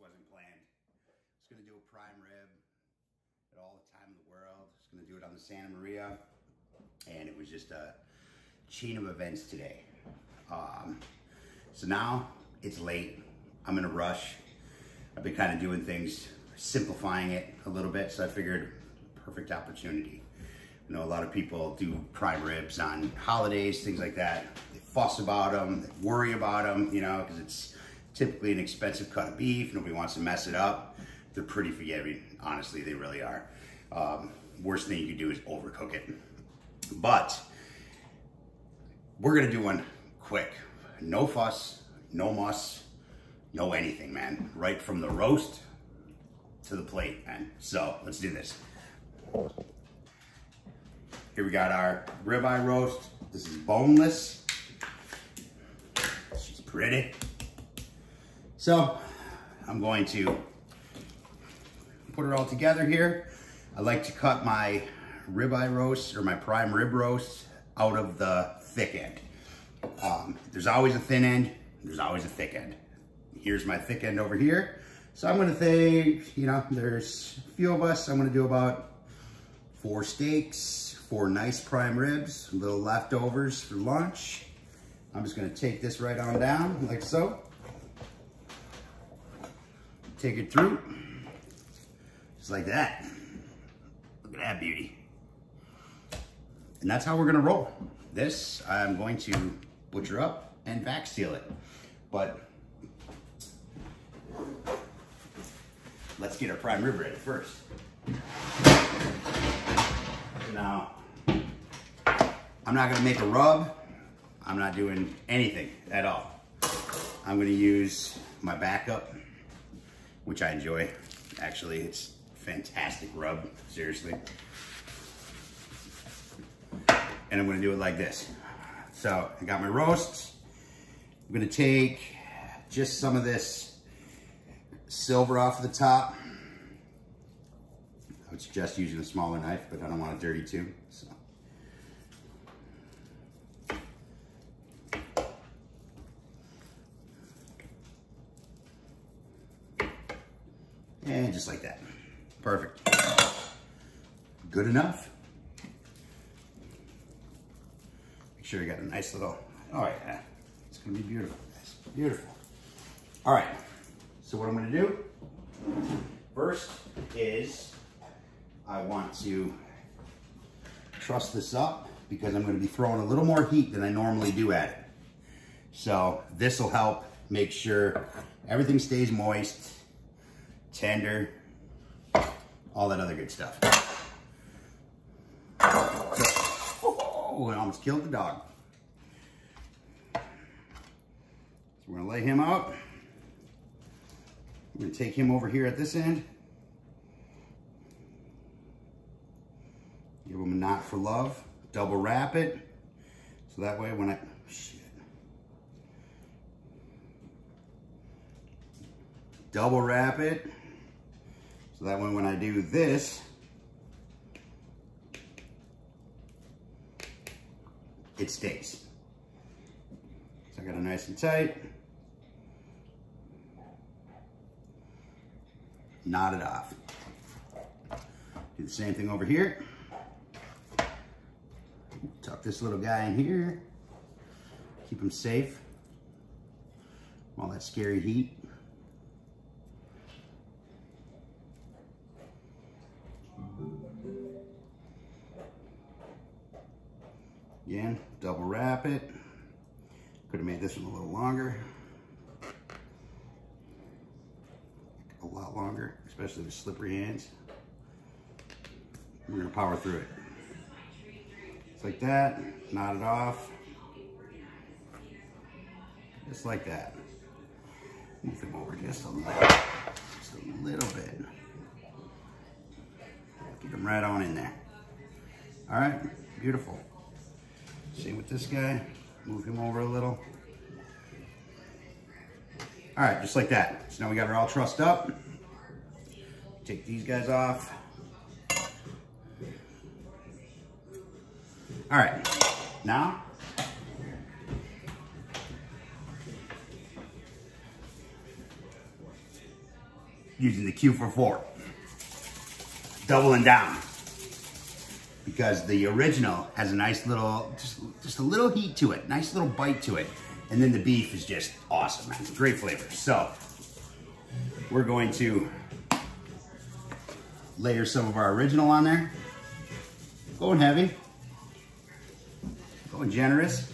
wasn't planned. I was gonna do a prime rib at all the time in the world. I was gonna do it on the Santa Maria, and it was just a chain of events today. So now it's late. I'm in a rush. I've been kind of doing things, simplifying it a little bit, so I figured perfect opportunity. I know a lot of people do prime ribs on holidays, things like that. They fuss about them, they worry about them, you know, because it's typically an expensive cut of beef. Nobody wants to mess it up. They're pretty forgiving. Honestly, they really are. Worst thing you can do is overcook it. But we're gonna do one quick. No fuss, no muss, no anything, man. Right from the roast to the plate, man. So let's do this. Here we got our ribeye roast. This is boneless. She's pretty. So I'm going to put her all together here. I like to cut my ribeye roast or my prime rib roast out of the thick end. There's always a thin end. There's always a thick end. Here's my thick end over here. So I'm gonna think, you know, there's a few of us. I'm gonna do about 4 steaks, 4 nice prime ribs, little leftovers for lunch. I'm just gonna take this right on down, like so. Take it through, just like that. Look at that beauty. And that's how we're gonna roll. This, I'm going to butcher up and vac seal it. But let's get our prime rib ready first. Now, I'm not gonna make a rub. I'm not doing anything at all. I'm gonna use my backup, which I enjoy. Actually, it's fantastic rub, seriously. And I'm gonna do it like this. So I got my roasts. I'm gonna take just some of this silver off the top. I would suggest using a smaller knife, but I don't want it dirty too, so. And just like that. Perfect. Good enough. Make sure you got a nice little, oh yeah, it's gonna be beautiful, guys. Beautiful. All right, so what I'm gonna do first is I want to truss this up because I'm gonna be throwing a little more heat than I normally do at it. So this will help make sure everything stays moist, tender, all that other good stuff. Oh, I almost killed the dog. So we're gonna lay him out. I'm gonna take him over here at this end. Give him a knot for love. Double wrap it. So that way when I, shit. Double wrap it. So that way when I do this, it stays. So I got it nice and tight. Knot it off. Do the same thing over here. Tuck this little guy in here. Keep him safe from all that scary heat. Again, double wrap it. Could have made this one a little longer. A lot longer, especially with slippery hands. We're gonna power through it. Just like that, knot it off. Just like that. Move him over just a little bit. Get him right on in there. All right, beautiful. Same with this guy. Move him over a little. All right, just like that. So now we got her all trussed up. Take these guys off. All right, now using the Q44. Doubling down. Because the original has a nice little, just a little heat to it, nice little bite to it. And then the beef is just awesome, man. Great flavor. So, we're going to layer some of our original on there. Going heavy. Going generous.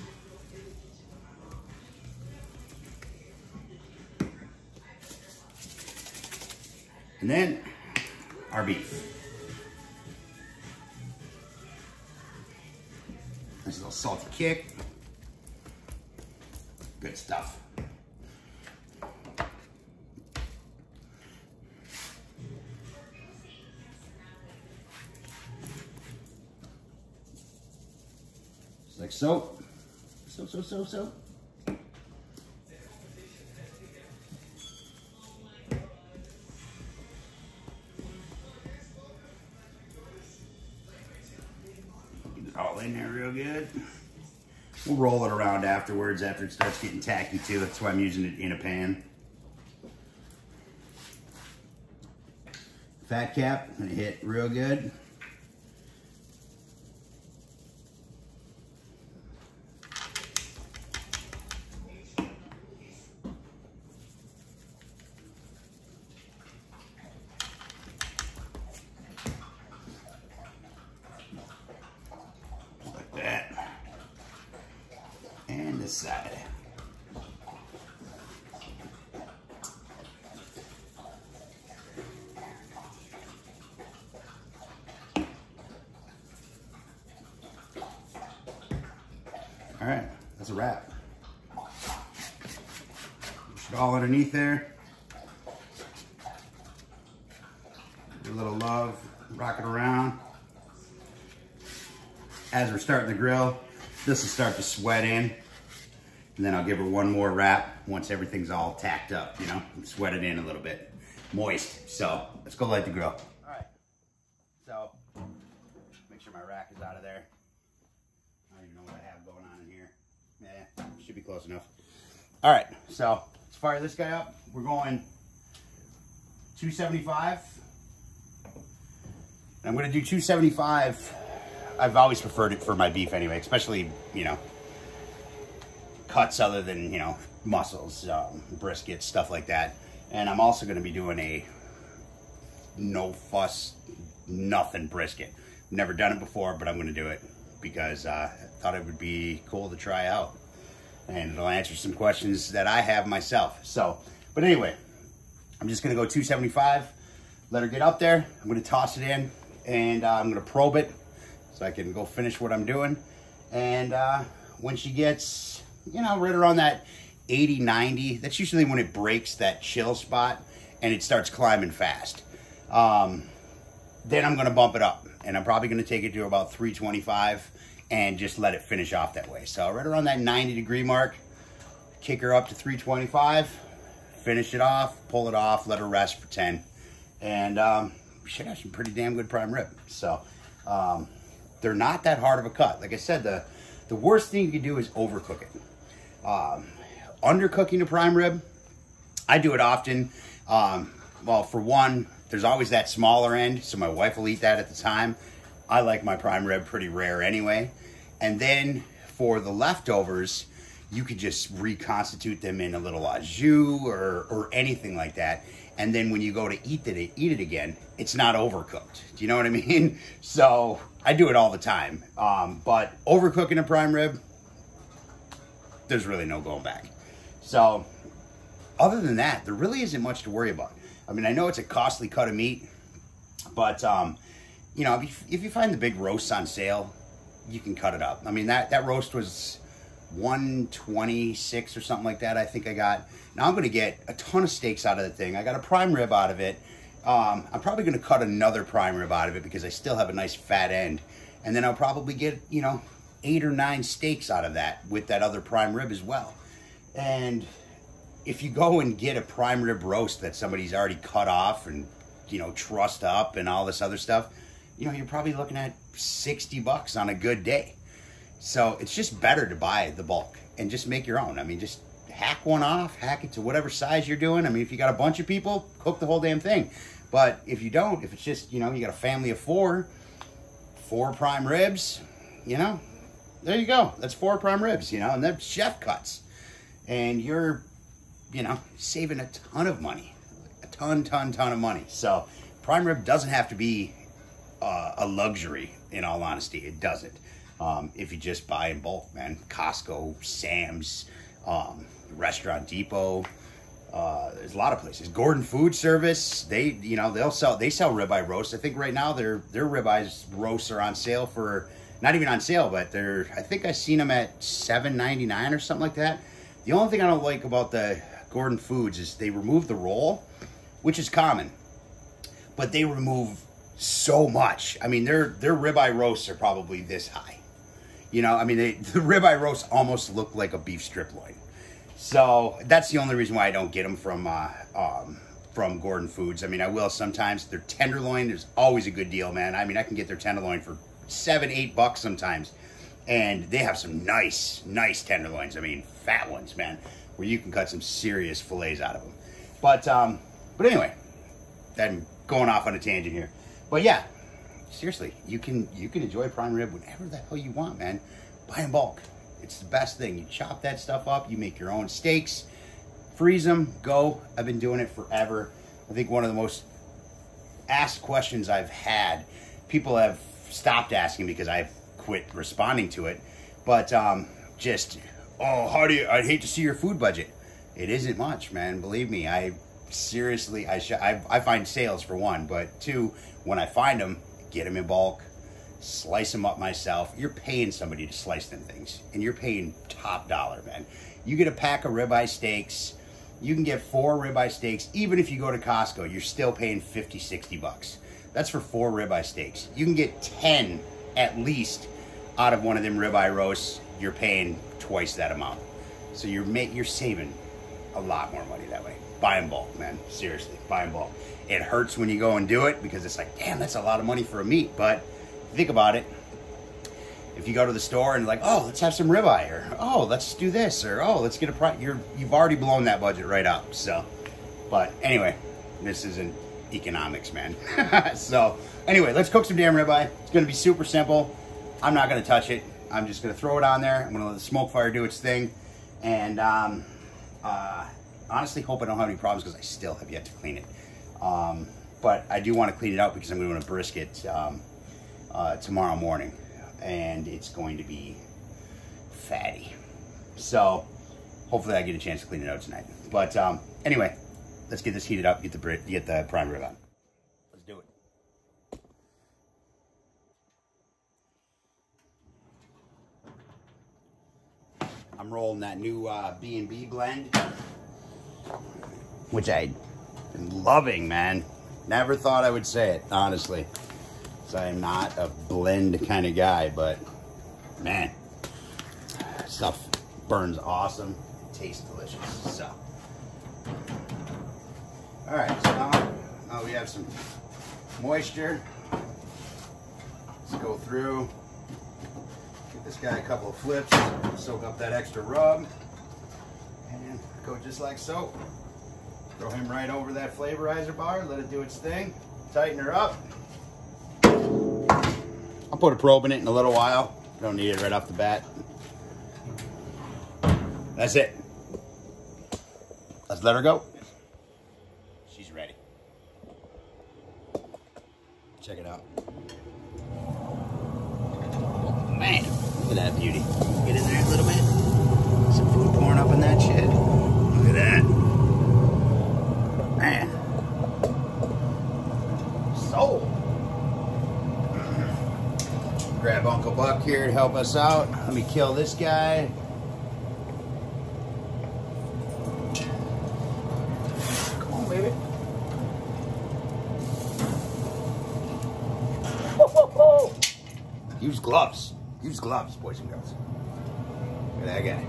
And then, our beef. Nice little salty kick. Good stuff. Just like so. So. All in there real good. We'll roll it around afterwards after it starts getting tacky too. That's why I'm using it in a pan. Fat cap, gonna hit real good. And this side. All right, that's a wrap. Push it all underneath there. Give it a little love, rock it around. As we're starting the grill, this will start to sweat in. And then I'll give her one more wrap once everything's all tacked up, you know, and sweat it in a little bit. Moist. So let's go light the grill. All right. So make sure my rack is out of there. I don't even know what I have going on in here. Yeah, should be close enough. All right. So let's fire this guy up. We're going 275. And I'm going to do 275. I've always preferred it for my beef anyway, especially, you know, cuts other than, you know, muscles, brisket, stuff like that. And I'm also going to be doing a no fuss, nothing brisket. Never done it before, but I'm going to do it because I thought it would be cool to try out. And it'll answer some questions that I have myself. So, but anyway, I'm just going to go 275, let her get up there. I'm going to toss it in and I'm going to probe it so I can go finish what I'm doing. And when she gets, you know, right around that 80, 90, that's usually when it breaks that chill spot and it starts climbing fast. Then I'm gonna bump it up and I'm probably gonna take it to about 325 and just let it finish off that way. So right around that 90-degree mark, kick her up to 325, finish it off, pull it off, let her rest for 10. And we should have some pretty damn good prime rib. So they're not that hard of a cut. Like I said, the worst thing you can do is overcook it. Undercooking a prime rib, I do it often. Well, for one, there's always that smaller end, so my wife will eat that at the time. I like my prime rib pretty rare anyway. And then for the leftovers, you could just reconstitute them in a little au jus or anything like that. And then when you go to eat it again, it's not overcooked. Do you know what I mean? So I do it all the time. But overcooking a prime rib, there's really no going back. So other than that, there really isn't much to worry about. I mean, I know it's a costly cut of meat, but you know, if you find the big roasts on sale, you can cut it up. I mean, that roast was $126 or something like that, I think I got. Now I'm going to get a ton of steaks out of the thing. I got a prime rib out of it. I'm probably going to cut another prime rib out of it because I still have a nice fat end. And then I'll probably get, you know, 8 or 9 steaks out of that with that other prime rib as well. And if you go and get a prime rib roast that somebody's already cut off and, you know, trussed up and all this other stuff, you know, you're probably looking at $60 on a good day. So it's just better to buy the bulk and just make your own. I mean, just hack one off, hack it to whatever size you're doing. I mean, if you got a bunch of people, cook the whole damn thing. But if you don't, if it's just, you know, you got a family of four prime ribs, you know, there you go. That's 4 prime ribs, you know, and they're chef cuts. And you're, you know, saving a ton of money. A ton of money. So prime rib doesn't have to be a luxury, in all honesty. It doesn't. If you just buy in bulk, man. Costco, Sam's, Restaurant Depot, there's a lot of places. Gordon Food Service, they sell ribeye roast. I think right now their ribeye roasts are on sale for, not even on sale, but I think I seen them at $7.99 or something like that. The only thing I don't like about the Gordon Foods is they remove the roll, which is common, but they remove so much. I mean, their ribeye roasts are probably this high. You know, I mean, the ribeye roasts almost look like a beef strip loin. So that's the only reason why I don't get them from Gordon Foods. I mean, I will sometimes. Their tenderloin is always a good deal, man. I mean, I can get their tenderloin for $7-8 sometimes, and they have some nice tenderloins. I mean, fat ones, man, where you can cut some serious fillets out of them. But anyway, I'm going off on a tangent here. But yeah, seriously, you can enjoy prime rib whenever the hell you want, man. Buy in bulk. It's the best thing. You chop that stuff up. You make your own steaks. Freeze them. Go. I've been doing it forever. I think one of the most asked questions I've had, people have stopped asking because I've quit responding to it. But just, oh, I'd hate to see your food budget. It isn't much, man. Believe me. Seriously, I find sales for one, but two, when I find them, get them in bulk, slice them up myself. You're paying somebody to slice them things, and you're paying top dollar, man. You get a pack of ribeye steaks, you can get 4 ribeye steaks. Even if you go to Costco, you're still paying $50-60. That's for 4 ribeye steaks. You can get 10 at least out of one of them ribeye roasts. You're paying twice that amount, so you're saving a lot more money that way. Buy in bulk, man. Seriously, buy in bulk. It hurts when you go and do it because it's like, damn, that's a lot of money for a meat. But think about it. If you go to the store and like, oh, let's have some ribeye, or oh, let's do this, or oh, let's get a you've already blown that budget right up. So, but anyway, this isn't economics, man. So anyway, let's cook some damn ribeye. It's gonna be super simple. I'm not gonna touch it. I'm just gonna throw it on there. I'm gonna let the smoke fire do its thing, and honestly, hope I don't have any problems because I still have yet to clean it. But I do want to clean it out because I'm going to brisket tomorrow morning, and it's going to be fatty. So hopefully I get a chance to clean it out tonight. But anyway, let's get this heated up. Get the prime rib on. Let's do it. I'm rolling that new B&B blend, which I've been loving, man. Never thought I would say it, honestly. So I am not a blend kind of guy, but man, stuff burns awesome. It tastes delicious. So, all right, so now we have some moisture. Let's go through, give this guy a couple of flips, soak up that extra rub, and go just like so. Throw him right over that flavorizer bar, let it do its thing, tighten her up. I'll put a probe in it in a little while. Don't need it right off the bat. That's it. Let's let her go. She's ready. Check it out. Oh, man, look at that beauty. Get in there a little bit. Some food pouring up in that shit. Look at that. Man. So. Grab Uncle Buck here to help us out. Let me kill this guy. Come on, baby. Woo-hoo-hoo. Use gloves. Use gloves, boys and girls. Look at that guy.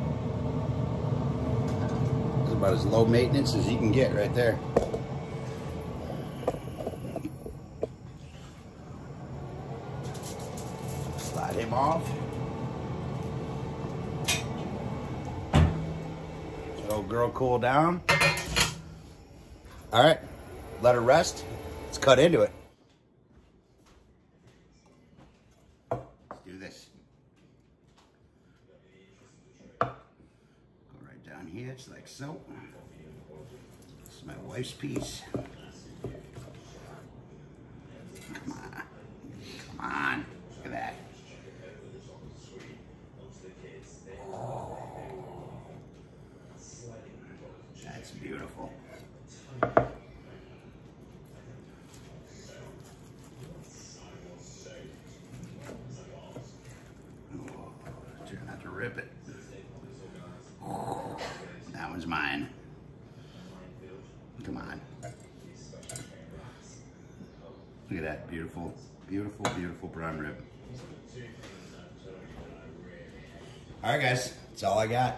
It's about as low maintenance as you can get right there. Slide him off. So girl cool down. All right, let her rest. Let's cut into it. Let's do this. Go right down here, just like so. This is my wife's piece. Come on. Come on. Look at that. Oh. That's beautiful. Oh, try not to rip it. Oh, that one's mine. Come on. Look at that beautiful, beautiful, beautiful prime rib. All right, guys, that's all I got.